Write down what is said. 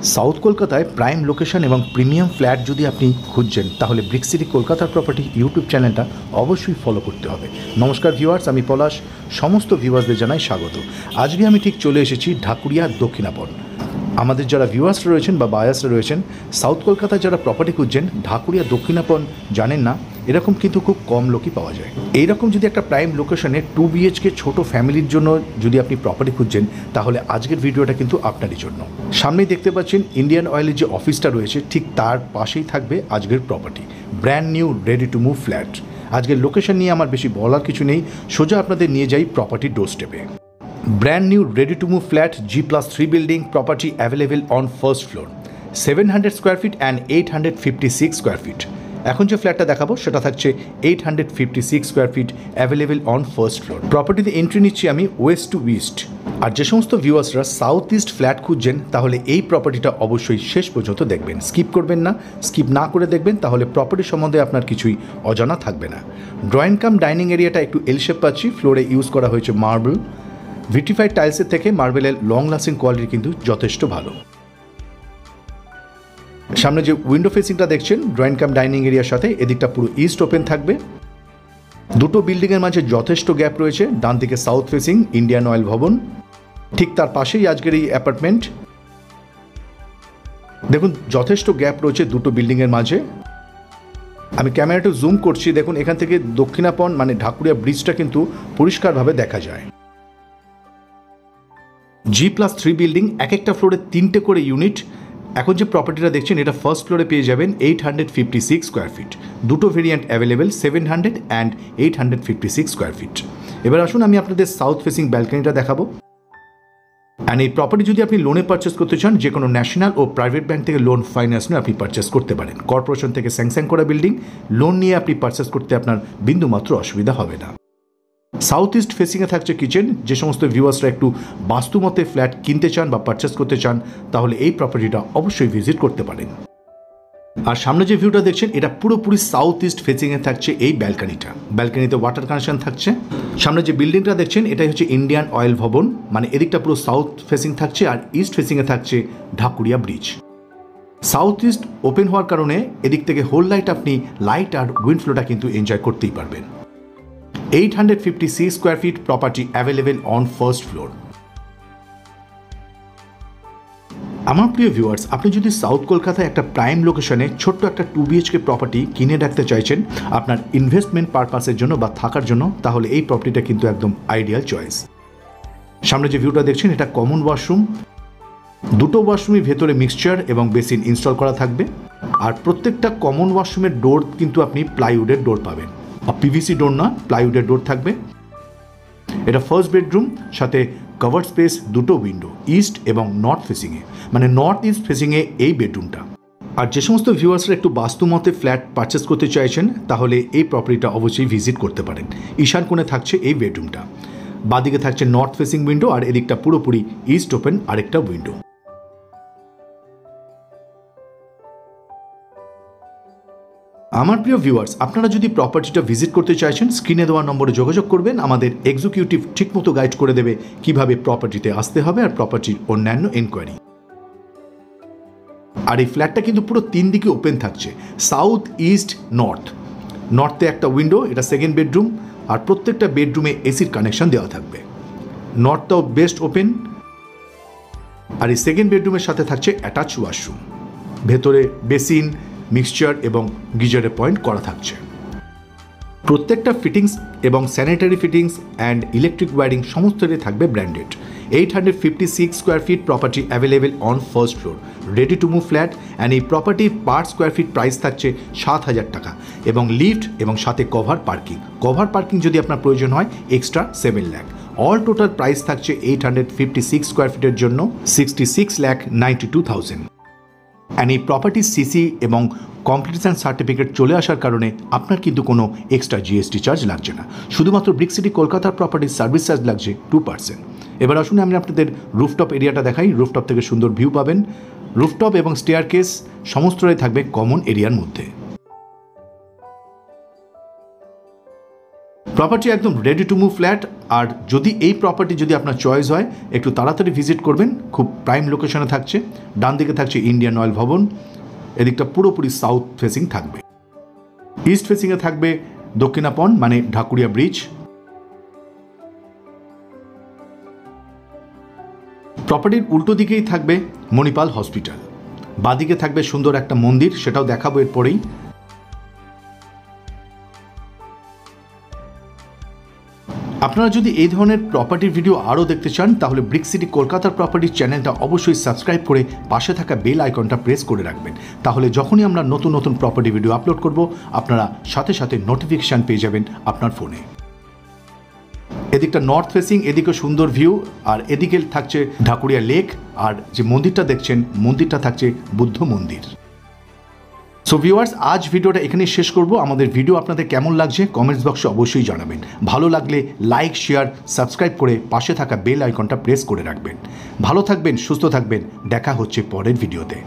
South কলকাতায় prime location এবং premium flat যদি আপনি খুঁজছেন তাহলে ব্রিক সিটি কলকাতার প্রপার্টি ইউটিউব চ্যানেলটা অবশ্যই ফলো করতে হবে। নমস্কার ভিউয়ার্স, আমি পলাশ, সমস্ত ভিউয়ার্সদের জানাই স্বাগত। আজকে আমি ঠিক চলে এসেছি ঢাকুরিয়া দক্ষিণাপন। আমাদের যারা ভিউয়ার্স রয়েছেন বা বায়ার্সরা রয়েছেন, সাউথ কলকাতায় যারা প্রপার্টি খুঁজছেন ঢাকুরিয়া দক্ষিণাপন জানেন না, এরকম কিন্তু খুব কম লোকই পাওয়া যায়। এইরকম যদি একটা প্রাইম লোকেশনে 2 BHK ছোট ফ্যামিলির জন্য যদি আপনি প্রপার্টি খুঁজছেন তাহলে আজকের ভিডিওটা কিন্তু আপনারই জন্য। সামনেই দেখতে পাচ্ছেন ইন্ডিয়ান অয়েলের যে অফিসটা রয়েছে ঠিক তার পাশেই থাকবে আজকের property, brand new ready to move flat. আজকের লোকেশন নিয়ে আমার বেশি বলার কিছু নেই, সোজা আপনাদের নিয়ে যাই প্রপার্টির ডোর স্টেপে। Brand new ready to move flat G+3 building property available on first floor, 700 square feet and 856 square feet। এখন যে ফ্ল্যাটটা দেখাবো সেটা থাকছে 856 square feet available on first floor. প্রপার্টিতে এন্ট্রি নিচ্ছি আমি ওয়েস্ট টু ইস্ট। আর যে সমস্ত ভিউয়ার্সরা সাউথ ইস্ট ফ্ল্যাট খুঁজছেন তাহলে এই প্রপার্টিটা অবশ্যই শেষ পর্যন্ত দেখবেন, স্কিপ করবেন না। স্কিপ না করে দেখবেন তাহলে প্রপার্টি সম্বন্ধে আপনার কিছুই অজানা থাকবে না। ড্রয়িং কাম ডাইনিং এরিয়াটা একটু এল শেপ পাচ্ছি, ফ্লোরে ইউজ করা হয়েছে মার্বেল। ভিটিফাইড টাইলসের থেকে মার্বেলের লং লাস্টিং কোয়ালিটি কিন্তু যথেষ্ট ভালো। সামনে যে উইন্ডো ফেসিংটা দেখছেন ড্রয়িং কাম ডাইনিং এরিয়ার সাথে, এদিকটা পুরো ইস্ট ওপেন থাকবে। দুটো বিল্ডিংয়ের মাঝে যথেষ্ট গ্যাপ রয়েছে। ডান দিকে সাউথ ফেসিং ইন্ডিয়ান অয়েল ভবন, ঠিক তার পাশেই আজকের এই অ্যাপার্টমেন্ট। দেখুন যথেষ্ট গ্যাপ রয়েছে দুটো বিল্ডিংয়ের মাঝে। আমি ক্যামেরাটা জুম করছি, দেখুন এখান থেকে দক্ষিণাপন মানে ঢাকুরিয়া ব্রিজটা কিন্তু পরিষ্কারভাবে দেখা যায়। G+3 বিল্ডিং, এক একটা ফ্লোরে 3টে করে ইউনিট। এখন যে প্রপার্টিটা দেখছেন এটা ফার্স্ট ফ্লোরে পেয়ে যাবেন 856 স্কোয়ার ফিট। দুটো variant available, 700 and 856 square fit. এবার আসুন আমি আপনাদের সাউথ ফেসিং ব্যালকনিটা দেখাবো। অ্যান্ড এই প্রপার্টি যদি আপনি লোনে পারচেস করতে চান, যে কোনো ন্যাশনাল ও প্রাইভেট ব্যাংক থেকে লোন ফাইন্যান্স নিয়ে আপনি পারচেস করতে পারেন। কর্পোরেশন থেকে স্যাংশন করা বিল্ডিং, লোন নিয়ে আপনি পারচেস করতে আপনার বিন্দুমাত্র অসুবিধা হবে না। সাউথ ইস্ট ফেসিংয়ে থাকছে কিচেন। যে সমস্ত ভিউয়ার্সরা একটু বাস্তুমতে ফ্ল্যাট কিনতে চান বা পারচেস করতে চান তাহলে এই প্রপার্টিটা অবশ্যই ভিজিট করতে পারেন। আর সামনে যে ভিউটা দেখছেন এটা পুরোপুরি সাউথ ইস্ট ফেসিংয়ে থাকছে এই ব্যালকনিটা। ব্যালকনিতে ওয়াটার কানেকশন থাকছে। সামনে যে বিল্ডিংটা দেখছেন এটাই হচ্ছে ইন্ডিয়ান অয়েল ভবন, মানে এদিকটা পুরো সাউথ ফেসিং থাকছে আর ইস্ট ফেসিংয়ে থাকছে Dhakuria bridge. South east open হওয়ার কারণে এদিক থেকে হোল লাইট আপনি লাইট আর উইন্ড ফ্লোটা কিন্তু এনজয় করতেই পারবেন। 856 square feet property available on first floor. আমার প্রিয় ভিউয়ার্স, আপনি যদি সাউথ কলকাতায় একটা প্রাইম লোকেশনে ছোট্ট একটা 2 BHK প্রপার্টি কিনে রাখতে চাইছেন আপনার ইনভেস্টমেন্ট পারপাসের জন্য বা থাকার জন্য, তাহলে এই প্রপার্টিটা কিন্তু একদম আইডিয়াল চয়েস। সামনে যে ভিউটা দেখছেন এটা কমন ওয়াশরুম। দুটো ওয়াশরুমের ভেতরে মিক্সচার এবং বেসিন ইনস্টল করা থাকবে। আর প্রত্যেকটা কমন ওয়াশরুমের ডোর কিন্তু আপনি প্লাইউডের ডোর পাবেন, PVC ডোর না, প্লাইউডের ডোর থাকবে। এটা ফার্স্ট বেডরুম, সাথে কভার স্পেস, দুটো উইন্ডো ইস্ট এবং নর্থ ফেসিংয়ে, মানে নর্থ ইস্ট ফেসিংয়ে এই বেডরুমটা। আর যে সমস্ত ভিউয়ার্সরা একটু বাস্তুমতে ফ্ল্যাট পারচেস করতে চাইছেন তাহলে এই প্রপার্টিটা অবশ্যই ভিজিট করতে পারেন। ঈশান কোণে থাকছে এই বেডরুমটা, বাদিকে থাকছে নর্থ ফেসিং উইন্ডো আর এদিকটা পুরোপুরি ইস্ট ওপেন আরেকটা উইন্ডো। আমার প্রিয় ভিউয়ার্স, আপনারা যদি প্রপার্টিটা ভিজিট করতে চাইছেন স্ক্রিনে দেওয়া নম্বরে যোগাযোগ করবেন। আমাদের এক্সিকিউটিভ ঠিকমতো গাইড করে দেবে কিভাবে প্রপার্টিতে আসতে হবে আর প্রপার্টির অন্যান্য এনকোয়ারি। আর এই ফ্ল্যাটটা কিন্তু পুরো 3 দিকে ওপেন থাকছে, সাউথ ইস্ট নর্থ। নর্থে একটা উইন্ডো, এটা সেকেন্ড বেডরুম, আর প্রত্যেকটা বেডরুমে এসির কানেকশন দেওয়া থাকবে। নর্থটাও বেস্ট ওপেন। আর এই সেকেন্ড বেডরুমের সাথে থাকছে অ্যাটাচ ওয়াশরুম, ভেতরে বেসিন, মিক্সচার এবং গিজারের পয়েন্ট করা থাকছে। প্রত্যেকটা ফিটিংস এবং sanitary fittings and electric wiring সমস্তটাই থাকবে branded. 856 square feet property available on first floor, ready to move flat. And এই প্রপার্টির পার স্কোয়ার ফিট প্রাইস থাকছে 7,000 টাকা এবং লিফট এবং সাথে কভার পার্কিং। কভার পার্কিং যদি আপনার প্রয়োজন হয় extra 7 lakh. All total price থাকছে 856 স্কোয়ার ফিটের জন্য 66,92,000। অ্যান্ড এই প্রপার্টির সিসি এবং কমপ্লিটেশন সার্টিফিকেট চলে আসার কারণে আপনার কিন্তু কোনো এক্সট্রা GST চার্জ লাগছে না। শুধুমাত্র ব্রিক সিটি কলকাতার প্রপার্টির সার্ভিস চার্জ লাগছে 2%। এবার আসুন আমি আপনাদের রুফটপ এরিয়াটা দেখাই। রুফটপ থেকে সুন্দর ভিউ পাবেন। রুফটপ এবং স্টেয়ারকেস সমস্তটাই থাকবে কমন এরিয়ার মধ্যে। প্রপার্টি একদম রেডি টু মুভ ফ্ল্যাট। আর যদি এই প্রপার্টি যদি আপনার চয়েস হয় একটু তাড়াতাড়ি ভিজিট করবেন। খুব প্রাইম লোকেশনে থাকছে। ডান দিকে থাকছে ইন্ডিয়ান অয়েল ভবন, এদিকটা পুরোপুরি সাউথ ফেসিং থাকবে। ইস্ট ফেসিংয়ে থাকবে দক্ষিণাপন মানে ঢাকুরিয়া ব্রিজ। প্রপার্টির উল্টো দিকেই থাকবে মণিপাল হসপিটাল। বাদিকে থাকবে সুন্দর একটা মন্দির, সেটাও দেখাবো এরপরেই। আপনারা যদি এই ধরনের প্রপার্টির ভিডিও আরও দেখতে চান তাহলে ব্রিক সিটি কলকাতার প্রপার্টির চ্যানেলটা অবশ্যই সাবস্ক্রাইব করে পাশে থাকা বেল আইকনটা প্রেস করে রাখবেন। তাহলে যখনই আমরা নতুন নতুন প্রপার্টি ভিডিও আপলোড করব আপনারা সাথে সাথে নোটিফিকেশান পেয়ে যাবেন আপনার ফোনে। এদিকটা নর্থ ফেসিং, এদিকে সুন্দর ভিউ, আর এদিকে থাকছে ঢাকুরিয়া লেক, আর যে মন্দিরটা দেখছেন মন্দিরটা থাকছে বুদ্ধ মন্দির। সো ভিউয়ার্স, আজ ভিডিওটা এখানেই শেষ করব। আমাদের ভিডিও আপনাদের কেমন লাগছে কমেন্টস বক্সে অবশ্যই জানাবেন। ভালো লাগলে লাইক, শেয়ার, সাবস্ক্রাইব করে পাশে থাকা বেল আইকনটা প্রেস করে রাখবেন। ভালো থাকবেন, সুস্থ থাকবেন, দেখা হচ্ছে পরের ভিডিওতে।